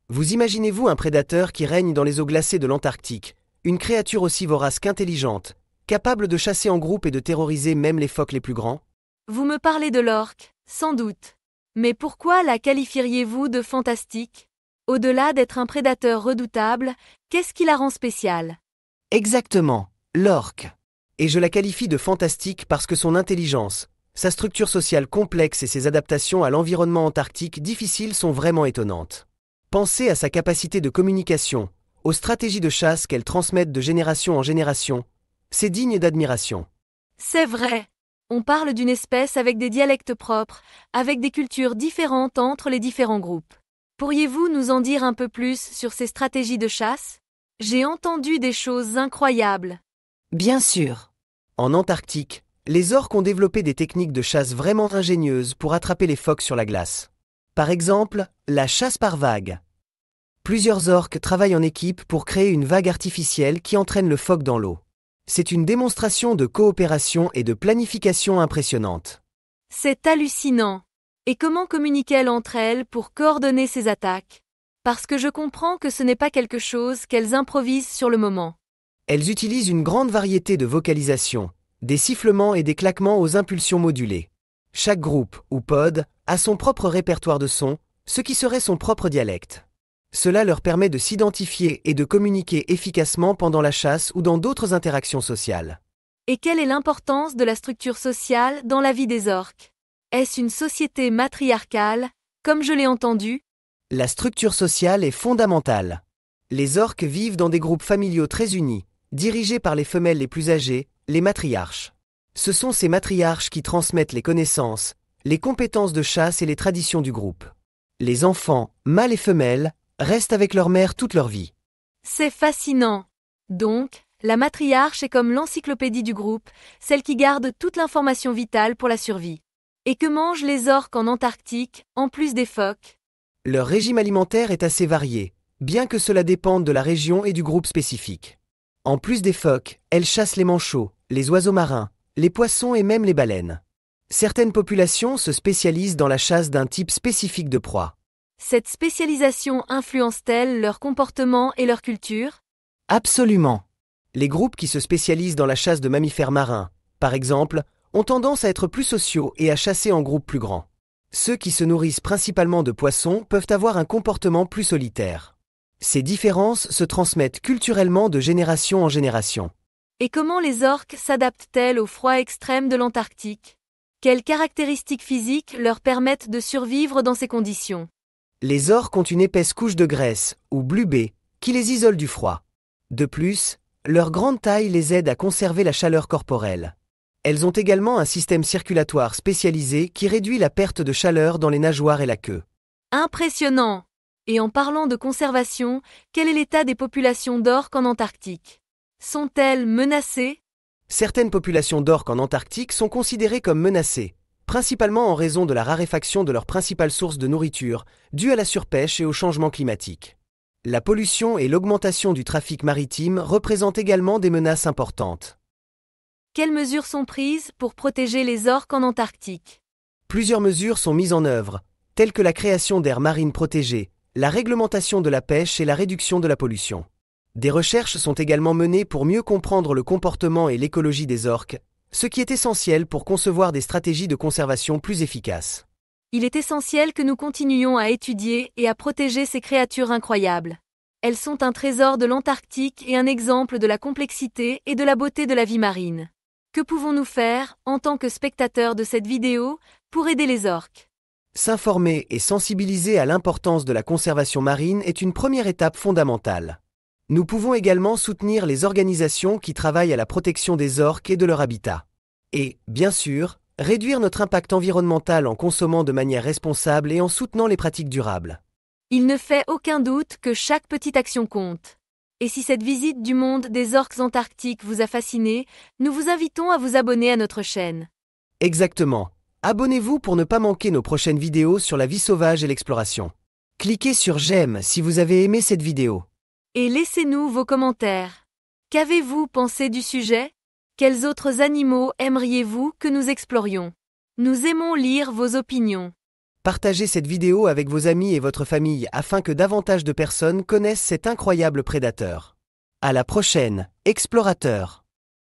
Vous imaginez-vous un prédateur qui règne dans les eaux glacées de l'Antarctique, une créature aussi vorace qu'intelligente, capable de chasser en groupe et de terroriser même les phoques les plus grands? Vous me parlez de l'orque, sans doute. Mais pourquoi la qualifieriez-vous de fantastique? Au-delà d'être un prédateur redoutable, qu'est-ce qui la rend spéciale? Exactement, l'orque. Et je la qualifie de fantastique parce que son intelligence, sa structure sociale complexe et ses adaptations à l'environnement antarctique difficile sont vraiment étonnantes. Pensez à sa capacité de communication, aux stratégies de chasse qu'elle transmet de génération en génération. C'est digne d'admiration. C'est vrai. On parle d'une espèce avec des dialectes propres, avec des cultures différentes entre les différents groupes. Pourriez-vous nous en dire un peu plus sur ces stratégies de chasse? J'ai entendu des choses incroyables. Bien sûr. En Antarctique, les orques ont développé des techniques de chasse vraiment ingénieuses pour attraper les phoques sur la glace. Par exemple, la chasse par vague. Plusieurs orques travaillent en équipe pour créer une vague artificielle qui entraîne le phoque dans l'eau. C'est une démonstration de coopération et de planification impressionnante. C'est hallucinant. Et comment communiquent-elles entre elles pour coordonner ces attaques? Parce que je comprends que ce n'est pas quelque chose qu'elles improvisent sur le moment. Elles utilisent une grande variété de vocalisations, des sifflements et des claquements aux impulsions modulées. Chaque groupe, ou pod, a son propre répertoire de sons, ce qui serait son propre dialecte. Cela leur permet de s'identifier et de communiquer efficacement pendant la chasse ou dans d'autres interactions sociales. Et quelle est l'importance de la structure sociale dans la vie des orques? Est-ce une société matriarcale, comme je l'ai entendu? La structure sociale est fondamentale. Les orques vivent dans des groupes familiaux très unis, dirigés par les femelles les plus âgées, les matriarches. Ce sont ces matriarches qui transmettent les connaissances, les compétences de chasse et les traditions du groupe. Les enfants, mâles et femelles, restent avec leur mère toute leur vie. C'est fascinant. Donc, la matriarche est comme l'encyclopédie du groupe, celle qui garde toute l'information vitale pour la survie. Et que mangent les orques en Antarctique, en plus des phoques? Leur régime alimentaire est assez varié, bien que cela dépende de la région et du groupe spécifique. En plus des phoques, elles chassent les manchots, les oiseaux marins, les poissons et même les baleines. Certaines populations se spécialisent dans la chasse d'un type spécifique de proie. Cette spécialisation influence-t-elle leur comportement et leur culture? Absolument. Les groupes qui se spécialisent dans la chasse de mammifères marins, par exemple, ont tendance à être plus sociaux et à chasser en groupes plus grands. Ceux qui se nourrissent principalement de poissons peuvent avoir un comportement plus solitaire. Ces différences se transmettent culturellement de génération en génération. Et comment les orques s'adaptent-elles au froid extrême de l'Antarctique? Quelles caractéristiques physiques leur permettent de survivre dans ces conditions? Les orques ont une épaisse couche de graisse, ou blubée, qui les isole du froid. De plus, leur grande taille les aide à conserver la chaleur corporelle. Elles ont également un système circulatoire spécialisé qui réduit la perte de chaleur dans les nageoires et la queue. Impressionnant! Et en parlant de conservation, quel est l'état des populations d'orques en Antarctique? Sont-elles menacées? Certaines populations d'orques en Antarctique sont considérées comme menacées, principalement en raison de la raréfaction de leur principale source de nourriture, due à la surpêche et au changement climatique. La pollution et l'augmentation du trafic maritime représentent également des menaces importantes. Quelles mesures sont prises pour protéger les orques en Antarctique? Plusieurs mesures sont mises en œuvre, telles que la création d'aires marines protégées, la réglementation de la pêche et la réduction de la pollution. Des recherches sont également menées pour mieux comprendre le comportement et l'écologie des orques, ce qui est essentiel pour concevoir des stratégies de conservation plus efficaces. Il est essentiel que nous continuions à étudier et à protéger ces créatures incroyables. Elles sont un trésor de l'Antarctique et un exemple de la complexité et de la beauté de la vie marine. Que pouvons-nous faire, en tant que spectateurs de cette vidéo, pour aider les orques? S'informer et sensibiliser à l'importance de la conservation marine est une première étape fondamentale. Nous pouvons également soutenir les organisations qui travaillent à la protection des orques et de leur habitat. Et, bien sûr, réduire notre impact environnemental en consommant de manière responsable et en soutenant les pratiques durables. Il ne fait aucun doute que chaque petite action compte. Et si cette visite du monde des orques antarctiques vous a fasciné, nous vous invitons à vous abonner à notre chaîne. Exactement. Abonnez-vous pour ne pas manquer nos prochaines vidéos sur la vie sauvage et l'exploration. Cliquez sur j'aime si vous avez aimé cette vidéo. Et laissez-nous vos commentaires. Qu'avez-vous pensé du sujet? Quels autres animaux aimeriez-vous que nous explorions? Nous aimons lire vos opinions. partagez cette vidéo avec vos amis et votre famille afin que davantage de personnes connaissent cet incroyable prédateur. À la prochaine, explorateurs!